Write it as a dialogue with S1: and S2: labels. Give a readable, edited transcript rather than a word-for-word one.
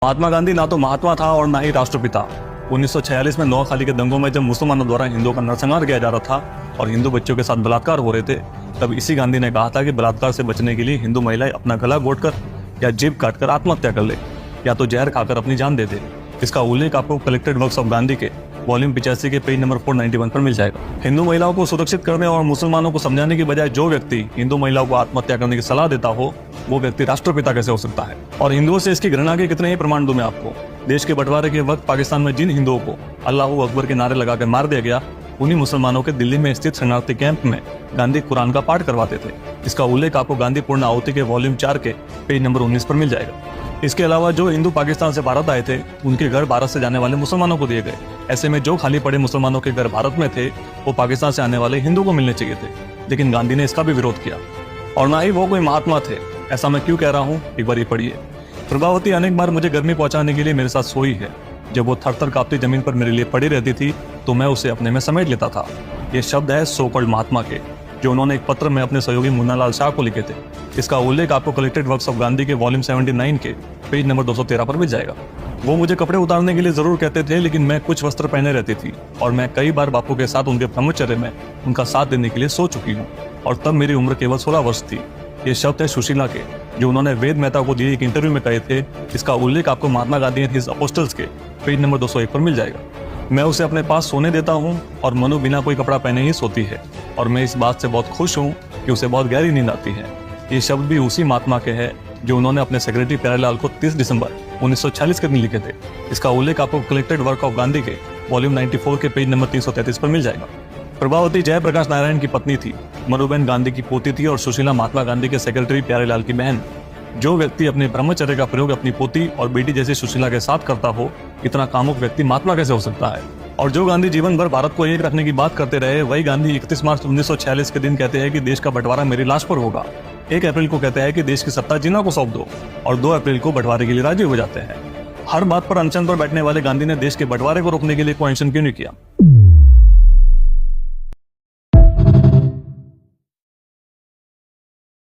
S1: महात्मा गांधी ना तो महात्मा था और ना ही राष्ट्रपिता। 1946 में नोआखाली के दंगों में जब मुसलमानों द्वारा हिंदुओं का नरसंहार किया जा रहा था और हिंदू बच्चों के साथ बलात्कार हो रहे थे, तब इसी गांधी ने कहा था कि बलात्कार से बचने के लिए हिंदू महिलाएं अपना गला घोटकर या जीभ काटकर आत्महत्या कर ले या तो जहर खाकर अपनी जान दे दे। इसका उल्लेख आपको कलेक्टेड वर्क्स ऑफ गांधी के वॉल्यूम 85 के पेज नंबर 491 पर मिल जाएगा। हिंदू महिलाओं को सुरक्षित करने और मुसलमानों को समझाने की बजाय जो व्यक्ति हिंदू महिलाओं को आत्महत्या करने की सलाह देता हो, वो व्यक्ति राष्ट्रपिता कैसे हो सकता है? और हिंदुओं से इसकी घृणा के कितने ही प्रमाण दूं मैं आपको। देश के बंटवारे के वक्त पाकिस्तान में जिन हिंदुओं को अल्लाहू अकबर के नारे लगाकर मार दिया गया, उन्हीं मुसलमानों के दिल्ली में स्थित शरणार्थी कैंप में गांधी कुरान का पाठ करवाते थे। इसका उल्लेख आपको गांधी पूर्ण आहुति के वॉल्यूम 4 के पेज नंबर 19 पर मिल जाएगा। इसके अलावा जो हिंदू पाकिस्तान से भारत आए थे, उनके घर भारत से जाने वाले मुसलमानों को दिए गए। ऐसे में जो खाली पड़े मुसलमानों के घर भारत में थे, वो पाकिस्तान से आने वाले हिंदू को मिलने चाहिए थे, लेकिन गांधी ने इसका भी विरोध किया। और ना ही वो कोई महात्मा थे। ऐसा मैं क्यों कह रहा हूँ, एक बार ये पढ़िए। प्रभावती अनेक बार मुझे गर्मी पहुंचाने के लिए मेरे साथ सोई है। जब वो थर-थर कांपती जमीन पर मेरे लिए पड़ी रहती थी तो मैं उसे अपने में समेट लेता था। ये शब्द है सो कॉल्ड महात्मा के, जो उन्होंने एक पत्र में अपने सहयोगी मुन्ना लाल शाह को लिखे थे। इसका उल्लेख आपको कलेक्टेड वर्क्स ऑफ गांधी के वॉल्यूम 79 के पेज नंबर 213 पर मिल जाएगा। वो मुझे कपड़े उतारने के लिए जरूर कहते थे, लेकिन मैं कुछ वस्त्र पहने रहती थी और मैं कई बार बापू के साथ उनके ब्रह्मचर्य में उनका साथ देने के लिए सो चुकी हूँ, और तब मेरी उम्र केवल 16 वर्ष थी। ये शब्द है सुशीला के, जो उन्होंने वेद मेहता को दिए एक इंटरव्यू में कहे थे। इसका उल्लेख आपको Mahatma Gandhi and his apostles के पेज नंबर 201 पर मिल जाएगा। मैं उसे अपने पास सोने देता हूँ और मनु बिना कोई कपड़ा पहने ही सोती है, और मैं इस बात से बहुत खुश हूँ कि उसे बहुत गहरी नींद आती है। ये शब्द भी उसी महात्मा के हैं जो उन्होंने अपने सेक्रेटरी प्यारेलाल को 30 दिसंबर 1946 के दिन लिखे थे। इसका उल्लेख आपको कलेक्टेड वर्क ऑफ गांधी के वॉल्यूम 94 के पेज नंबर 333 पर मिल जाएगा। प्रभावती जयप्रकाश नारायण की पत्नी थी, मनुबेन गांधी की पोती थी और सुशीला महात्मा गांधी के सेक्रेटरी प्यारेलाल की बहन। जो व्यक्ति अपने ब्रह्मचर्य का प्रयोग अपनी पोती और बेटी जैसी सुशीला के साथ करता हो, इतना कामुक व्यक्ति महात्मा कैसे हो सकता है? और जो गांधी जीवन भर भारत को एक रखने की बात करते रहे, वही गांधी 31 मार्च 1946 के दिन कहते हैं कि देश का बंटवारा मेरी लाश पर होगा। 1 अप्रैल को कहते हैं कि देश की सत्ता जिन्ना को सौंप दो, और 2 अप्रैल को बंटवारे के लिए राजी हो जाते हैं। हर बात पर अनशन पर बैठने वाले गांधी ने देश के बंटवारे को रोकने के लिए कोई अनशन क्यों नहीं किया?